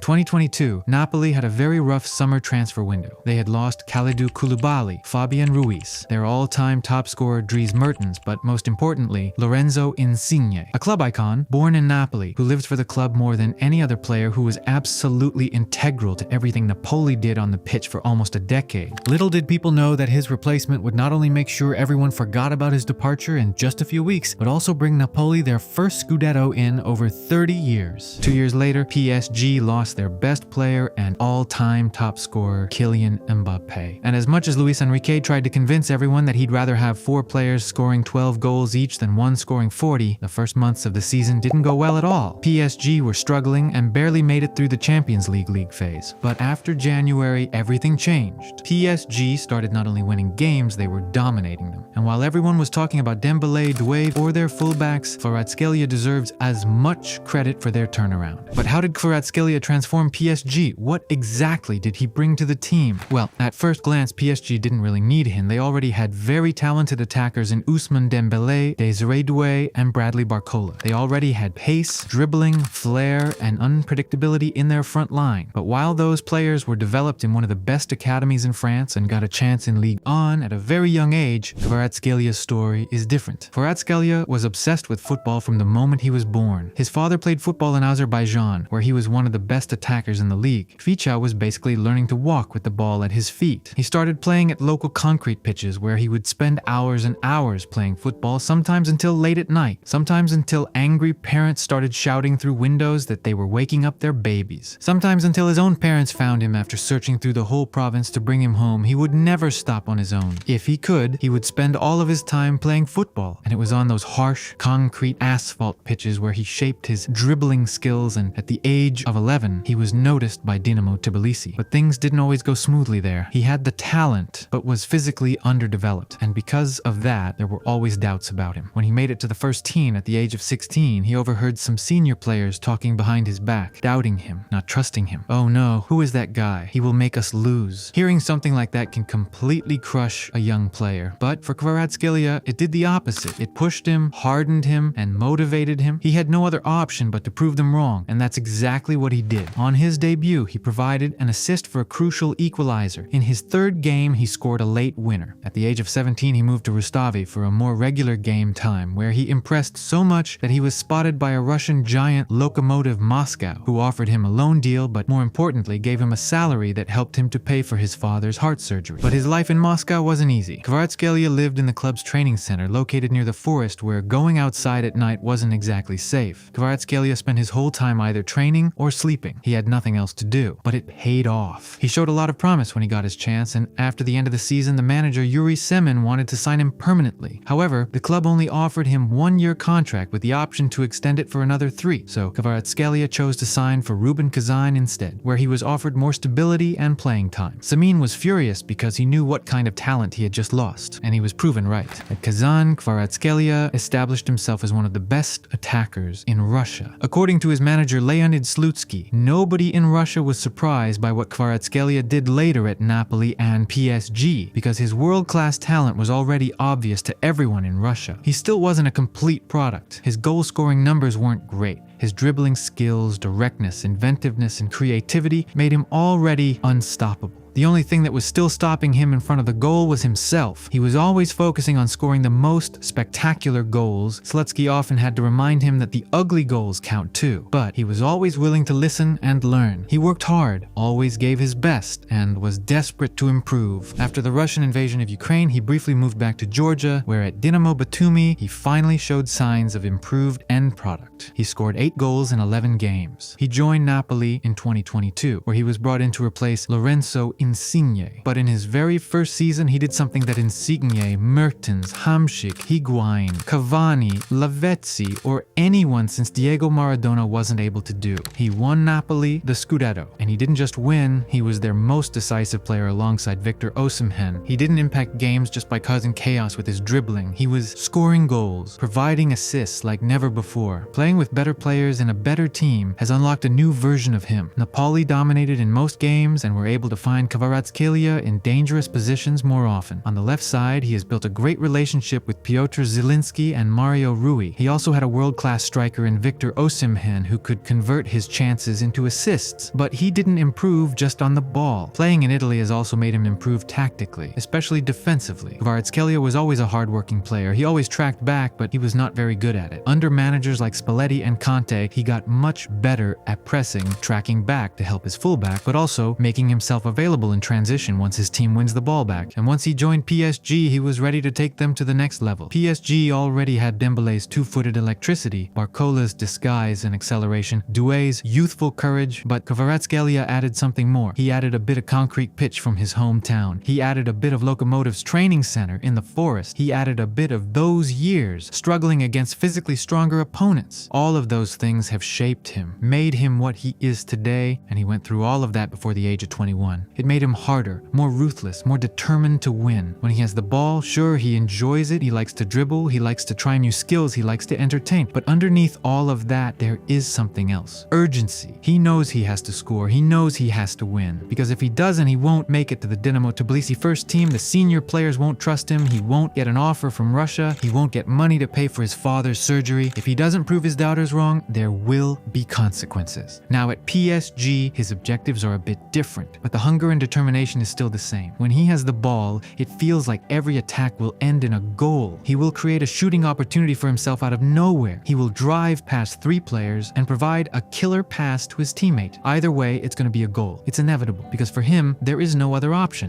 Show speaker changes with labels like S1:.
S1: 2022, Napoli had a very rough summer transfer window. They had lost Kalidou Koulibaly, Fabian Ruiz, their all-time top scorer Dries Mertens, but most importantly, Lorenzo Insigne, a club icon born in Napoli who lived for the club more than any other player, who was absolutely integral to everything Napoli did on the pitch for almost a decade. Little did people know that his replacement would not only make sure everyone forgot about his departure in just a few weeks, but also bring Napoli their first Scudetto in over 30 years. 2 years later, PSG lost their best player and all-time top scorer, Kylian Mbappe. And as much as Luis Enrique tried to convince everyone that he'd rather have 4 players scoring 12 goals each than one scoring 40, the first months of the season didn't go well at all. PSG were struggling and barely made it through the Champions League phase. But after January, everything changed. PSG started not only winning games, they were dominating them. And while everyone was talking about Dembélé, Doué, or their fullbacks, Kvaratskhelia deserves as much credit for their turnaround. But how did Kvaratskhelia transform PSG? What exactly did he bring to the team? Well, at first glance, PSG didn't really need him. They already had very talented attackers in Ousmane Dembélé, Désiré Doué, and Bradley Barcola. They already had pace, dribbling, flair, and unpredictability in their front line. But while those players were developed in one of the best academies in France and got a chance in Ligue 1 at a very young age, Kvaratskelia's story is different. Kvaratskhelia was obsessed with football from the moment he was born. His father played football in Azerbaijan, where he was one of the best attackers in the league. Kvicha was basically learning to walk with the ball at his feet. He started playing at local concrete pitches where he would spend hours and hours playing football, sometimes until late at night, sometimes until angry parents started shouting through windows that they were waking up their babies, sometimes until his own parents found him after searching through the whole province to bring him home. He would never stop on his own. If he could, he would spend all of his time playing football, and it was on those harsh, concrete asphalt pitches where he shaped his dribbling skills, and at the age of 11, he was noticed by Dinamo Tbilisi. But things didn't always go smoothly there. He had the talent, but was physically underdeveloped, and because of that, there were always doubts about him. When he made it to the first team at the age of 16, he overheard some senior players talking behind his back, doubting him, not trusting him. Oh no, who is that guy? He will make us lose. Hearing something like that can completely crush a young player. But for Kvaratskhelia, it did the opposite. It pushed him, hardened him, and motivated him. He had no other option but to prove them wrong, and that's exactly what he did. On his debut, he provided an assist for a crucial equalizer. In his third game, he scored a late winner. At the age of 17, he moved to Rustavi for a more regular game time, where he impressed so much that he was spotted by a Russian giant, Lokomotiv Moscow, who offered him a loan deal, but more importantly, gave him a salary that helped him to pay for his father's heart surgery. But his life in Moscow wasn't easy. Kvaratskhelia lived in the club's training center, located near the forest, where going outside at night wasn't exactly safe. Kvaratskhelia spent his whole time either training or sleeping. He had nothing else to do. But it paid off. He showed a lot of promise when he got his chance, and after the end of the season, the manager Yuri Semin wanted to sign him permanently. However, the club only offered him 1-year contract with the option to extend it for another 3, so Kvaratskhelia chose to sign for Rubin Kazan instead, where he was offered more stability and playing time. Semin was furious because he knew what kind of talent he had just lost, and he was proven right. At Kazan, Kvaratskhelia established himself as one of the best attackers in Russia. According to his manager Leonid Slutsky, nobody in Russia was surprised by what Kvaratskhelia did later at Napoli and PSG, because his world-class talent was already obvious to everyone in Russia. He still wasn't a complete product. His goal-scoring numbers weren't great. His dribbling skills, directness, inventiveness, and creativity made him already unstoppable. The only thing that was still stopping him in front of the goal was himself. He was always focusing on scoring the most spectacular goals. Slutsky often had to remind him that the ugly goals count too. But he was always willing to listen and learn. He worked hard, always gave his best, and was desperate to improve. After the Russian invasion of Ukraine, he briefly moved back to Georgia, where at Dinamo Batumi, he finally showed signs of improved end product. He scored 8 goals in 11 games. He joined Napoli in 2022, where he was brought in to replace Lorenzo Insigne. But in his very first season, he did something that Insigne, Mertens, Hamšík, Higuaín, Cavani, Lavezzi, or anyone since Diego Maradona wasn't able to do. He won Napoli the Scudetto, and he didn't just win, he was their most decisive player alongside Victor Osimhen. He didn't impact games just by causing chaos with his dribbling. He was scoring goals, providing assists like never before. Playing with better players in a better team has unlocked a new version of him. Napoli dominated in most games and were able to find find Kvaratskhelia in dangerous positions more often. On the left side, he has built a great relationship with Piotr Zielinski and Mario Rui. He also had a world-class striker in Victor Osimhen who could convert his chances into assists, but he didn't improve just on the ball. Playing in Italy has also made him improve tactically, especially defensively. Kvaratskhelia was always a hard-working player. He always tracked back, but he was not very good at it. Under managers like Spalletti and Conte, he got much better at pressing, tracking back to help his fullback, but also making himself available in transition once his team wins the ball back. And once he joined PSG, he was ready to take them to the next level. PSG already had Dembele's two-footed electricity, Barcola's disguise and acceleration, Doué's youthful courage, but Kvaratskhelia added something more. He added a bit of concrete pitch from his hometown. He added a bit of Lokomotiv's training center in the forest. He added a bit of those years struggling against physically stronger opponents. All of those things have shaped him, made him what he is today, and he went through all of that before the age of 21. It made him harder, more ruthless, more determined to win. When he has the ball, sure, he enjoys it, he likes to dribble, he likes to try new skills, he likes to entertain, but underneath all of that, there is something else. Urgency. He knows he has to score, he knows he has to win, because if he doesn't, he won't make it to the Dinamo Tbilisi first team, the senior players won't trust him, he won't get an offer from Russia, he won't get money to pay for his father's surgery. If he doesn't prove his doubters wrong, there will be consequences. Now at PSG, his objectives are a bit different, but the hunger and determination is still the same. When he has the ball, it feels like every attack will end in a goal. He will create a shooting opportunity for himself out of nowhere. He will drive past 3 players and provide a killer pass to his teammate. Either way, it's going to be a goal. It's inevitable, because for him, there is no other option.